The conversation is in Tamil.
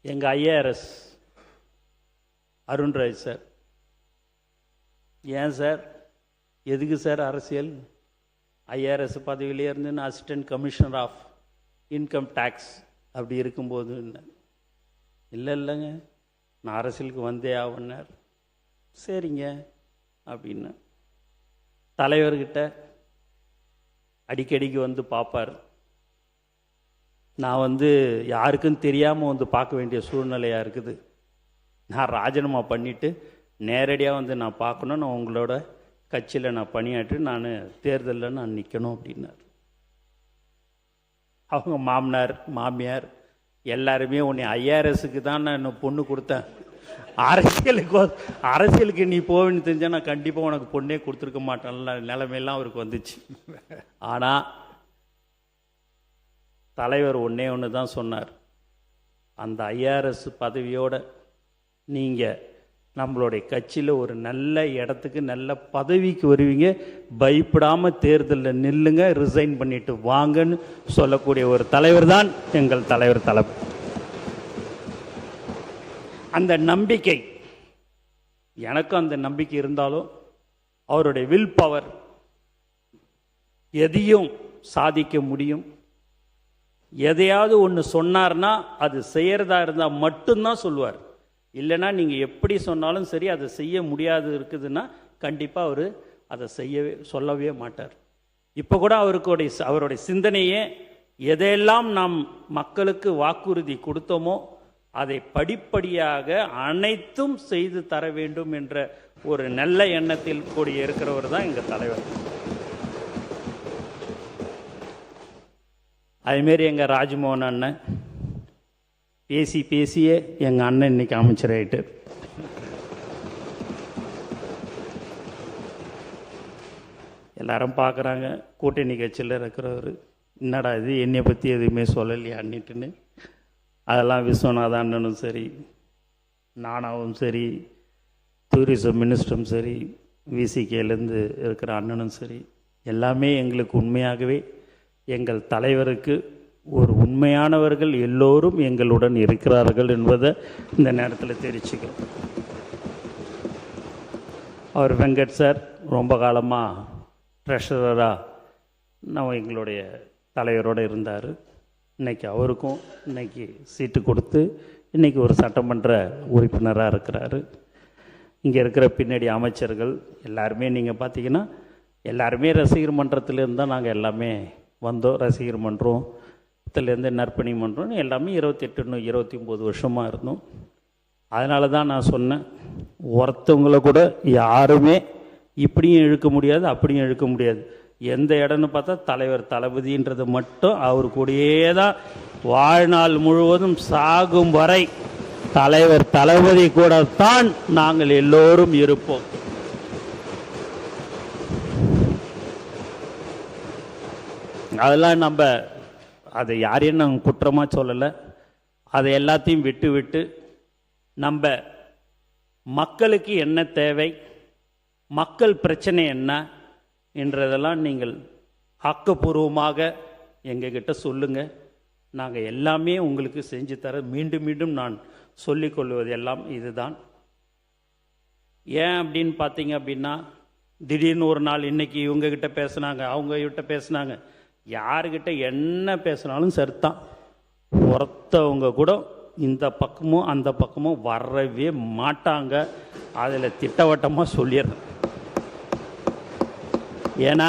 எங்கள் ஐஏஆர்எஸ் அருண்ராஜ் சார், ஏன் சார் எதுக்கு சார் அரசியல்? ஐஆர்எஸ் பதவியிலே இருந்து நான் assistant commissioner of income tax அப்படி இருக்கும்போது இல்லைங்க நான் அரசியலுக்கு வந்தே ஆகுனார். சரிங்க அப்படின்னு தலைவர்கிட்ட அடிக்கடிக்கு வந்து பார்ப்பார். நான் யாருக்கும் தெரியாமல் பார்க்க வேண்டிய சூழ்நிலையாக இருக்குது. நான் ராஜினாமா பண்ணிவிட்டு நேரடியாக நான் பார்க்கணும், நான் உங்களோட கட்சியில் நான் பணியாற்றி நான் தேர்தலில் நான் நிற்கணும் அப்படின்னார். அவங்க மாமனார் மாமியார் எல்லாருமே உன்னை ஐஆர்எஸ்க்கு தான் நான் பொண்ணு கொடுத்தேன், அரசியலுக்கு நீ போவேன்னு தெரிஞ்சால் நான் கண்டிப்பாக உனக்கு பொண்ணே கொடுத்துருக்க மாட்டேன்ல நிலைமையெல்லாம் அவருக்கு வந்துச்சு. ஆனால் தலைவர் ஒன்று தான் சொன்னார், அந்த ஐஆர்எஸ் பதவியோட நீங்கள் நம்மளுடைய கட்சியில் ஒரு நல்ல இடத்துக்கு நல்ல பதவிக்கு வருவீங்க, பயப்படாமல் தேர்தலில் நில்லுங்க, ரிசைன் பண்ணிட்டு வாங்கன்னு சொல்லக்கூடிய ஒரு தலைவர் தான் எங்கள் தலைவர் தளபதி. அந்த நம்பிக்கை எனக்கும் அந்த நம்பிக்கை இருந்தாலும் அவருடைய வில் பவர், எதையும் சாதிக்க முடியும். எதையாவது ஒன்று சொன்னார்னா அது செய்யறதா இருந்தால் மட்டும்தான் சொல்லுவார். இல்லைன்னா நீங்கள் எப்படி சொன்னாலும் சரி அதை செய்ய முடியாது இருக்குதுன்னா கண்டிப்பாக அவர் அதை சொல்லவே மாட்டார். இப்போ கூட அவருடைய சிந்தனையே எதையெல்லாம் நாம் மக்களுக்கு வாக்குறுதி கொடுத்தோமோ அதை படிப்படியாக அனைத்தும் செய்து தர வேண்டும் என்ற ஒரு நல்ல எண்ணத்தில் கூடிய இருக்கிறவர் தான் எங்கள் தலைவர். அதுமாரி எங்கள் ராஜ்மோகன் அண்ணன் பேசியே எங்கள் அண்ணன் இன்னைக்கு அமைச்சராயிட்டு. எல்லாரும் பார்க்குறாங்க கூட்டணி கட்சியில் இருக்கிறவர், என்னடா இது என்னை பற்றி எதுவுமே சொல்லலையா அன்னிட்டுன்னு. அதெல்லாம் விஸ்வநாத அண்ணனும் சரி, நானாவும் சரி, டூரிசம் மினிஸ்டரும் சரி, விசிகேலேருந்து இருக்கிற அண்ணனும் சரி, எல்லாமே எங்களுக்கு உண்மையாகவே எங்கள் தலைவருக்கு ஒரு உண்மையானவர்கள் எல்லோரும் எங்களுடன் இருக்கிறார்கள் என்பதை இந்த நேரத்தில் தெரிவிச்சுக்கிறோம். அவர் வெங்கட் சார் ரொம்ப காலமாக ட்ரெஷரராக நம்ம எங்களுடைய தலைவரோடு இருந்தார். இன்றைக்கி அவருக்கும் இன்றைக்கி சீட்டு கொடுத்து இன்றைக்கி ஒரு சட்டமன்ற உறுப்பினராக இருக்கிறாரு. இங்கே இருக்கிற பின்னாடி அமைச்சர்கள் எல்லாருமே நீங்கள் பார்த்தீங்கன்னா எல்லாருமே ரசிகர் மன்றத்திலேருந்து தான் நாங்கள் எல்லாமே வந்தோம். ரசிகர் மன்றத்துலேருந்து நற்பணி மன்றம் எல்லாமே 28-29 வருஷமாக இருந்தோம். அதனால தான் நான் சொன்னேன், ஒருத்தவங்களை கூட யாருமே இப்படியும் இழுக்க முடியாது அப்படியும் இழுக்க முடியாது. எந்த இடம்னு பார்த்தா தலைவர் தளபதின்றது மட்டும் அவர் கூடயே தான் வாழ்நாள் முழுவதும் சாகும் வரை தலைவர் தளபதி கூட தான் நாங்கள் எல்லோரும் இருப்போம். அதெல்லாம் நம்ம அதை யாரையும் நாங்கள் குற்றமாக சொல்லலை. அதை எல்லாத்தையும் விட்டு நம்ம மக்களுக்கு என்ன தேவை, மக்கள் பிரச்சனை என்ன என்றதெல்லாம் நீங்கள் ஆக்கப்பூர்வமாக எங்ககிட்ட சொல்லுங்கள். நாங்கள் எல்லாமே உங்களுக்கு செஞ்சு தர மீண்டும் நான் சொல்லிக்கொள்வது எல்லாம் இதுதான். ஏன் அப்படின்னு பார்த்தீங்க அப்படின்னா, திடீர்னு ஒரு நாள் இன்றைக்கி இவங்ககிட்ட பேசுனாங்க, அவங்ககிட்ட பேசுனாங்க, யாருக்கிட்ட என்ன பேசினாலும் சரித்தான், ஒருத்தவங்க கூட இந்த பக்கமும் அந்த பக்கமும் வரவே மாட்டாங்க. அதில் திட்டவட்டமாக சொல்லிடுறேன். ஏன்னா